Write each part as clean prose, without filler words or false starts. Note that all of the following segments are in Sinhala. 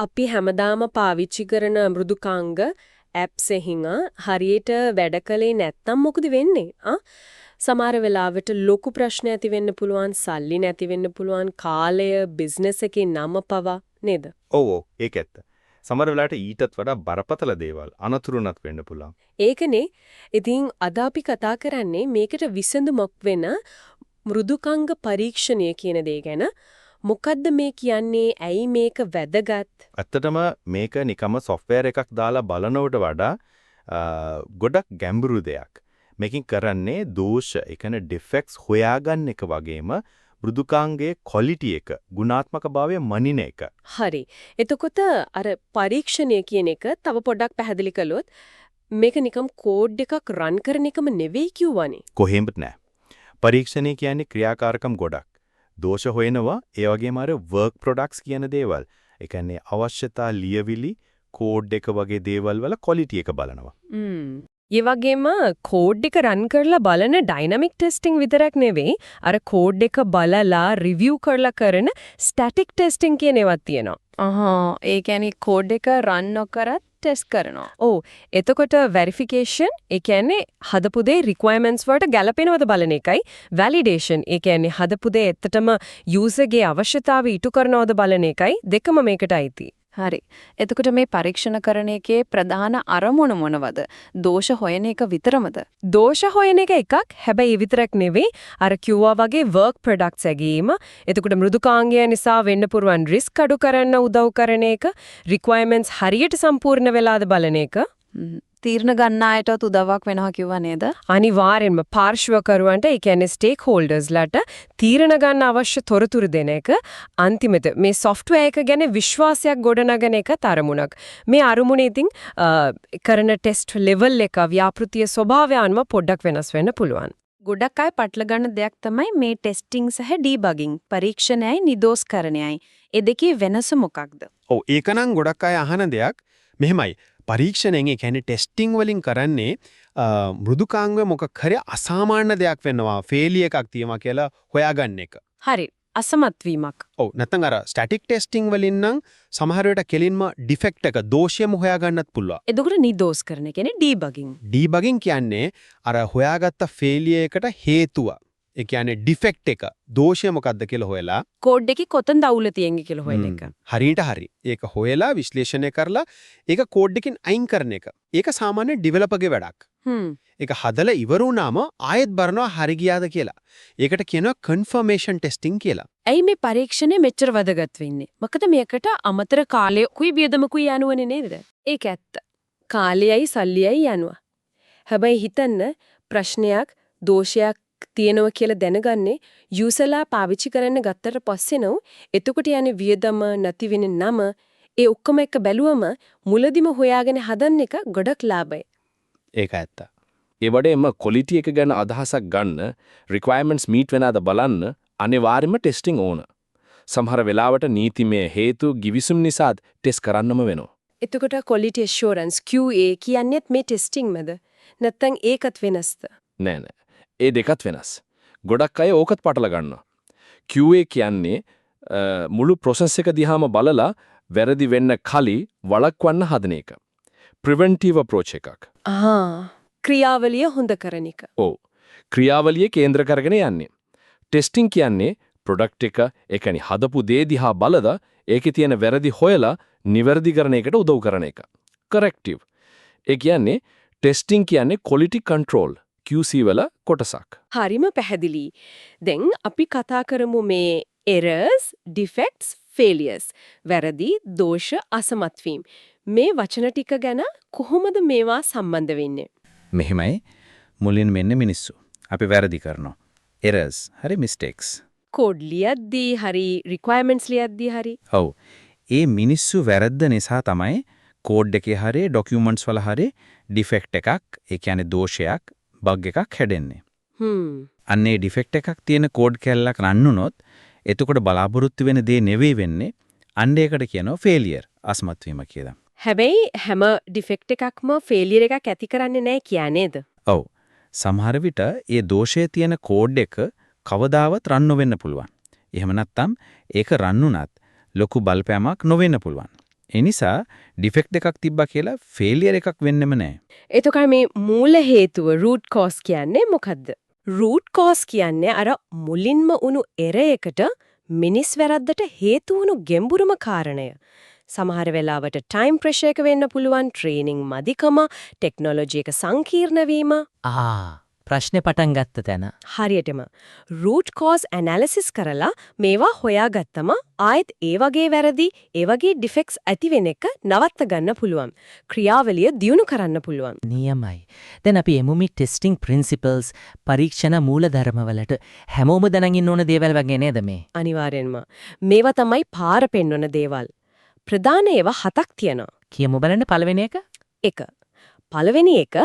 අපි හැමදාම පාවිච්චි කරන මෘදුකාංග ඇප්ස් එහිඟ හරියට වැඩ කළේ නැත්නම් මොකද වෙන්නේ? සමහර වෙලාවට ලොකු ප්‍රශ්න ඇති වෙන්න පුළුවන්, සල්ලි නැති වෙන්න පුළුවන්, කාලය, බිස්නස් එකේ නම පවා නේද? ඔව් ඔව් ඒක ඇත්ත. සමහර වෙලාවට ඊටත් වඩා බරපතල දේවල් අනතුරුණක් වෙන්න පුළුවන්. ඒකනේ. ඉතින් අද අපි කතා කරන්නේ මේකට විසඳුමක් වෙන මෘදුකාංග පරීක්ෂණය කියන දේ ගැන. මොකද්ද මේ කියන්නේ? ඇයි මේක වැදගත්? ඇත්තටම මේක නිකම්ම software එකක් දාලා බලනවට වඩා ගොඩක් ගැඹුරු දෙයක්. මේකෙන් කරන්නේ දෝෂ, ඒ කියන්නේ defects හොයාගන්න එක වගේම මෘදුකාංගයේ quality එක, ගුණාත්මක භාවය මනින එක. හරි. එතකොට අර පරීක්ෂණය කියන එක තව පොඩ්ඩක් පැහැදිලි කළොත් මේක නිකම් කෝඩ් එකක් රන් කරන එකම නෙවෙයි කියවනේ. කොහෙන්වත් නෑ. පරීක්ෂණය කියන්නේ ක්‍රියාකාරකම් ගොඩක්. දෝෂ හොයනවා, ඒ වගේම අර work products කියන දේවල්. ඒ කියන්නේ අවශ්‍යතා ලියවිලි, කෝඩ් එක වගේ දේවල් වල quality එක බලනවා. ඒ වගේම කෝඩ් එක රන් කරලා බලන ඩයිනමික් ටෙස්ටිං විතරක් නෙවෙයි අර කෝඩ් එක බලලා රිවිව් කරලා කරන ස්ටැටික් ටෙස්ටිං කියන ඒවාත් තියෙනවා. ඒ කියන්නේ කෝඩ් එක රන් නොකරත් ටෙස්ට් කරනවා. ඔව්. එතකොට වෙරිෆිකේෂන් ඒ කියන්නේ හදපු දේ රික්වයර්මන්ට්ස් වලට ගැලපෙනවද බලන එකයි. වැලිඩේෂන් ඒ කියන්නේ හදපු දේ ඇත්තටම යූසර්ගේ අවශ්‍යතාවය ඉටු කරනවද බලන එකයි. දෙකම මේකට අයිති. හරි. එතකොට මේ පරීක්ෂණ කරන එකේ ප්‍රධාන අරමුණ මොනවද? දෝෂ හොයන එක විතරමද? දෝෂ හොයන එක එකක්. හැබැයි ඒ විතරක් නෙවෙයි. අර කිව්වා වගේ work products ඇගීම. එතකොට මෘදුකාංගය නිසා වෙන්න පුරුවන් risk අඩු කරන්න උදව් කරන එක, requirements හරියට සම්පූර්ණ වෙලාද බලන එක. තීරණ ගන්න අයටත් උදව්වක් වෙනවා කිව්වා නේද? අනිවාර්යෙන්ම පාර්ශ්වකරුවන්ට ඒ කියන්නේ ස්ටේක්හෝල්ඩර්ස්ලාට තීරණ ගන්න අවශ්‍ය තොරතුරු දෙන එක අන්තිමට මේ software එක ගැන විශ්වාසයක් ගොඩනගන එක තරමුණක්. මේ අරමුණේ ඉතින් කරන ටෙස්ට් ලෙවල් එක ව්‍යාපෘතිය ස්වභාවය අනුව පොඩ්ඩක් වෙනස් වෙන්න පුළුවන්. ගොඩක් අය පටල ගන්න දෙයක් තමයි මේ ටෙස්ටිං සහ ඩීබගින් පරීක්ෂණයයි නිදෝස්කරණයයි. ඒ දෙකේ වෙනස මොකක්ද? ඔව් ඒකනම් ගොඩක් අය අහන දෙයක්. මෙහෙමයි. පරීක්ෂණයෙන් ඒ කියන්නේ ටෙස්ටිං වලින් කරන්නේ මෘදුකාංග මොකක් හරි අසාමාන්‍ය දෙයක් වෙනවා ෆේලියර් එකක් තියෙනවා කියලා හොයාගන්න එක. හරි. අසමත් වීමක්. ඔව් නැත්නම් අර ස්ටැටික් ටෙස්ටිං වලින් නම් සමහර වෙලට කෙලින්ම ඩිෆෙක්ට් එක දෝෂයම හොයාගන්නත් පුළුවන්. එතකොට නිදෝස්කරණ කියන්නේ ඩීබගින්. ඩීබගින් කියන්නේ අර හොයාගත්ත ෆේලියර් එකට හේතුව. ඒ කියන්නේ ඩිෆෙක්ට් එක දෝෂය මොකක්ද කියලා හොයලා කෝඩ් එකේ කොතනද අවුල තියෙන්නේ කියලා හොයන එක. හරියට හරි. ඒක හොයලා විශ්ලේෂණය කරලා ඒක කෝඩ් එකෙන් අයින් කරන එක. ඒක සාමාන්‍ය ඩෙවලොපර්ගේ වැඩක්. ඒක හදලා ඉවර වුණාම ආයෙත් බලනවා හරි ගියාද කියලා. ඒකට කියනවා කන්ෆර්මේෂන් ටෙස්ටිං කියලා. ඇයි මේ පරීක්ෂණය මෙච්චර වැදගත් වෙන්නේ? මොකද මේකට අමතර කාලයකුයි වියදමකුයි යනුවනේ නේද? ඒක ඇත්ත. කාලයයි සල්ලියයි යනවා. හැබැයි හිතන්න ප්‍රශ්නයක් දෝෂයක් තියෙනවා කියලා දැනගන්නේ යූසර්ලා පාවිච්චි කරන්න ගත්තට පස්සේ නෝ එතකොට යන්නේ වියදම නැති වෙන නම ඒ ඔක්කොම එක බැලුවම මුලදිම හොයාගෙන හදන්න එක ගොඩක් ලාභයි. ඒක ඇත්ත. ඒ වගේම quality එක ගැන අදහසක් ගන්න, requirements meet වෙනවද බලන්න අනිවාර්යයෙන්ම ටෙස්ටිං ඕන. සමහර වෙලාවට නීතිමය හේතු givisum නිසාත් ටෙස්ට් කරන්නම වෙනවා. එතකොට quality assurance QA කියන්නේත් මේ ටෙස්ටිංමද? නැත්නම් ඒකත් වෙනස්ද? නෑ නෑ. ඒ දෙකත් වෙනස්. ගොඩක් අය ඕකත් පටල ගන්නවා. QA කියන්නේ මුළු process එක දිහාම බලලා වැරදි වෙන්න කලින් වළක්වන්න හදන එක. preventive approach එකක්. ක්‍රියාවලිය හොඳ කරන එක. ඔව්. ක්‍රියාවලිය කේන්ද්‍ර කරගෙන යන්නේ. ටෙස්ටිං කියන්නේ product එක ඒ කියන්නේ හදපු දේ දිහා බලලා ඒකේ තියෙන වැරදි හොයලා නිවැරදි කරන එකට උදව් කරන එක. corrective. ඒ කියන්නේ ටෙස්ටිං කියන්නේ quality control QC වල කොටසක්. හරිම පැහැදිලි. දැන් අපි කතා කරමු මේ errors, defects, failures. වැරදි, දෝෂ, අසමත් වීම. මේ වචන ටික ගැන කොහොමද මේවා සම්බන්ධ වෙන්නේ? මෙහිමයි මුලින් මෙන්න මිනිස්සු. අපි වැරදි කරනවා. errors, හරි mistakes. කෝඩ් ලියද්දී හරි requirements ලියද්දී හරි. ඔව්. ඒ මිනිස්සු වැරද්ද නිසා තමයි කෝඩ් එකේ හරි documents වල හරි defect එකක්, ඒ කියන්නේ දෝෂයක් බග් එකක් හැදෙන්නේ. අන්නේ ඩිෆෙක්ට් එකක් තියෙන කෝඩ් කැල්ලක් රන් වුණොත් එතකොට බලාපොරොත්තු වෙන දේ නෙවෙයි වෙන්නේ. අන්න ඒකට කියනවා ෆේලියර් අස්මත් වීම කියලා. හැබැයි හැම ඩිෆෙක්ට් එකක්ම ෆේලියර් එකක් ඇති කරන්නේ නැහැ කියන්නේද? ඔව්. සමහර විට ඒ දෝෂයේ තියෙන කෝඩ් එක කවදාවත් රන් නොවෙන්න පුළුවන්. එහෙම නැත්නම් ඒක රන් වුණත් ලොකු බලපෑමක් නොවෙන්න පුළුවන්. ඒ නිසා ඩිෆෙක්ට් එකක් තිබ්බා කියලා ෆේලියර් එකක් වෙන්නෙම නැහැ. එතකොට මේ මූල හේතුව root cause කියන්නේ මොකද්ද? root cause කියන්නේ අර මුලින්ම උණු එරයකට මිනිස් වැරද්දට හේතු වුණු ගැඹුරුම කාරණය. සමහර වෙලාවට time pressure එක වෙන්න පුළුවන්, training මදිකම, technology එක සංකීර්ණ වීම. ප්‍රශ්නේ පටන් ගත්ත තැන. හරියටම root cause analysis කරලා මේවා හොයාගත්තම ආයෙත් ඒ වගේ වැරදි, ඒ වගේ defects ඇති වෙන එක නවත්ත ගන්න පුළුවන්. ක්‍රියාවලිය දියුණු කරන්න පුළුවන්. නියමයි. දැන් අපි එමුමි ටෙස්ටිං ප්‍රින්සිපල්ස් පරීක්ෂණ මූලධර්මවලට හැමෝම දැනන් ඉන්න ඕන දේවල් වගේ නේද මේ? අනිවාර්යෙන්ම. මේවා තමයි පාර පෙන්වන දේවල්. ප්‍රධාන ඒවා 7ක් තියෙනවා. කියමු බලන්න පළවෙනි එක. 1. පළවෙනි එක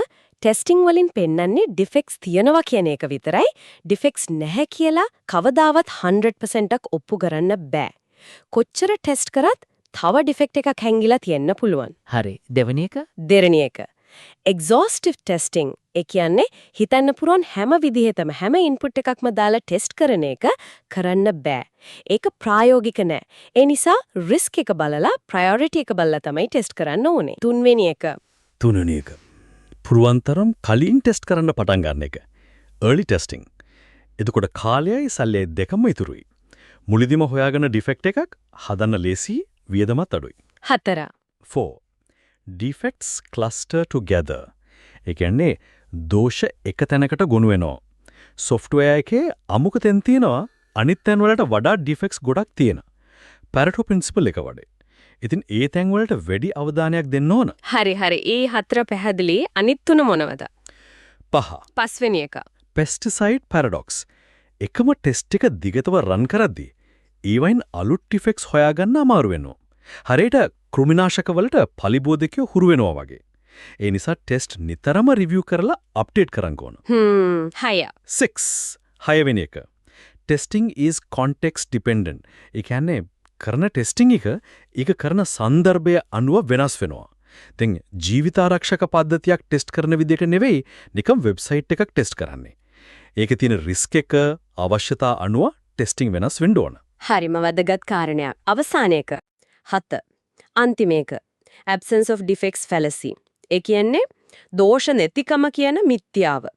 ටෙස්ටිං වලින් පෙන්වන්නේ ඩිෆෙක්ට්ස් තියනවා කියන එක විතරයි. ඩිෆෙක්ට්ස් නැහැ කියලා කවදාවත් 100%ක් ඔප්පු කරන්න බෑ. කොච්චර ටෙස්ට් කරත් තව ඩිෆෙක්ට් එකක් හැංගිලා තියෙන්න පුළුවන්. හරි. දෙවෙනි එක. දෙවෙනි එක exhaustive testing. ඒ කියන්නේ හිතන්න පුරන් හැම විදිහටම හැම ඉන්පුට් එකක්ම දාලා ටෙස්ට් කරන එක කරන්න බෑ. ඒක ප්‍රායෝගික නෑ. ඒ නිසා රිස්ක් එක බලලා ප්‍රයොරිටි එක බලලා තමයි ටෙස්ට් කරන්න ඕනේ. තුන්වෙනි එක තුන්වෙනි එක පුරුවන්තරම් කලින් ටෙස්ට් කරන්න පටන් ගන්න එක. early testing. එතකොට කාලයයි සල්ලියයි දෙකම ඉතුරුයි. මුලදීම හොයාගෙන ඩිෆෙක්ට් එකක් හදන්න ලේසි, වියදමත් අඩුයි. 4. 4. defects cluster together. ඒ කියන්නේ දෝෂ එක තැනකට ගොනු වෙනවා. software එකේ අමුක තැන් තියෙනවා, අනිත් තැන් වලට වඩා defects ගොඩක් තියෙන. Pareto principle එක වඩේ. ඉතින් ඒ තැන් වලට වැඩි අවධානයක් දෙන්න ඕන. හරි. ඒ 4 පැහැදිලි. අනිත් 3 මොනවද? 5. පස්වෙනි එක. pesticide paradox. එකම ටෙස්ට් එක දිගටම රන් කරද්දී ඊවයින් අලුත් ඩිෆෙක්ට්ස් හොයාගන්න අමාරු වෙනවා. හරියට කෘමිනාශක වලට පලිබෝධකයෝ හුරු වෙනවා වගේ. ඒ නිසා ටෙස්ට් නිතරම රිවිව් කරලා අප්ඩේට් කරන්න ඕන. 6. 6. 6 වෙනි එක. testing is context dependent. ඒ කියන්නේ කරන ටෙස්ටිං එක කරන સંદર્ભය අනුව වෙනස් වෙනවා. දැන් ජීවිතාරක්ෂක පද්ධතියක් ටෙස්ට් කරන විදිහට නෙවෙයි නිකම් වෙබ්සයිට් එකක් ටෙස්ට් කරන්නේ. ඒකේ තියෙන රිස්ක් එක අවශ්‍යතා අනුව ටෙස්ටිං වෙනස් වෙන්න ඕන. හරිම වැදගත් කාරණයක්. අවසාන එක. 7. අන්තිම එක. absence of defects fallacy. ඒ කියන්නේ දෝෂ නැතිකම කියන මිත්‍යාව.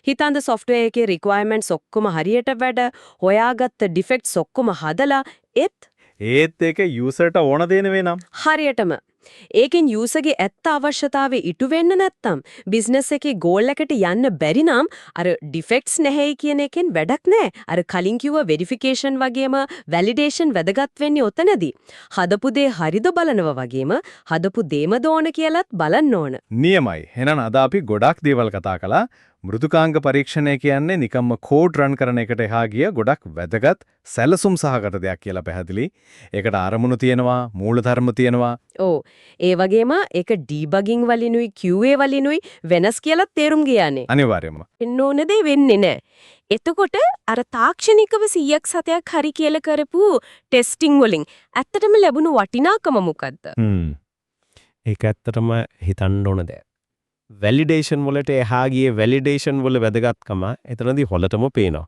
හිතන්න software එකේ requirements ඔක්කොම හරියට වැඩ හොයාගත්ත defects ඔක්කොම හදලා ඒත් ඒක යූසර්ට ඕන දේ නෙවෙයි නම්. හරියටම ඒකෙන් යූසර්ගේ ඇත්ත අවශ්‍යතාවය ඉටු වෙන්න නැත්තම් බිස්නස් එකේ ගෝල් එකට යන්න බැරි නම් අර ඩිෆෙක්ට්ස් නැහැයි කියන එකෙන් වැඩක් නැහැ. අර කලින් කිව්ව වෙරිෆිකේෂන් වගේම වැලිඩේෂන් වැදගත් වෙන්නේ ඔතනදී. හදපු දේ හරිද බලනවා වගේම හදපු දේම දෝන කියලාත් බලන්න ඕන. නියමයි. එහෙනම් අද අපි ගොඩක් දේවල් කතා කළා. මෘදුකාංග පරීක්ෂණය කියන්නේ නිකම්ම කෝඩ් රන් කරන එකට එහා ගිය ගොඩක් වැදගත් සැලසුම් සහගත දෙයක් කියලා පැහැදිලි. ඒකට අරමුණු තියෙනවා, මූලධර්ම තියෙනවා. ඔව්. ඒ වගේම ඒක ඩීබගින් වලිනුයි QA වලිනුයි වෙනස් කියලා තේරුම් ගියානේ. අනිවාර්යයෙන්ම. වෙන්න දෙ වෙන්නේ නැහැ. එතකොට අර තාක්ෂණිකව 100ක් සතයක් හරි කියලා කරපු ටෙස්ටිං වලින් ඇත්තටම ලැබුණු වටිනාකම මොකද්ද? ඒක ඇත්තටම හිතන්න ඕන දෙයක්. වැලිඩේෂන් වලට එහා ගියේ වැලිඩේෂන් වල වැදගත්කම එතනදී හොලටම පේනවා.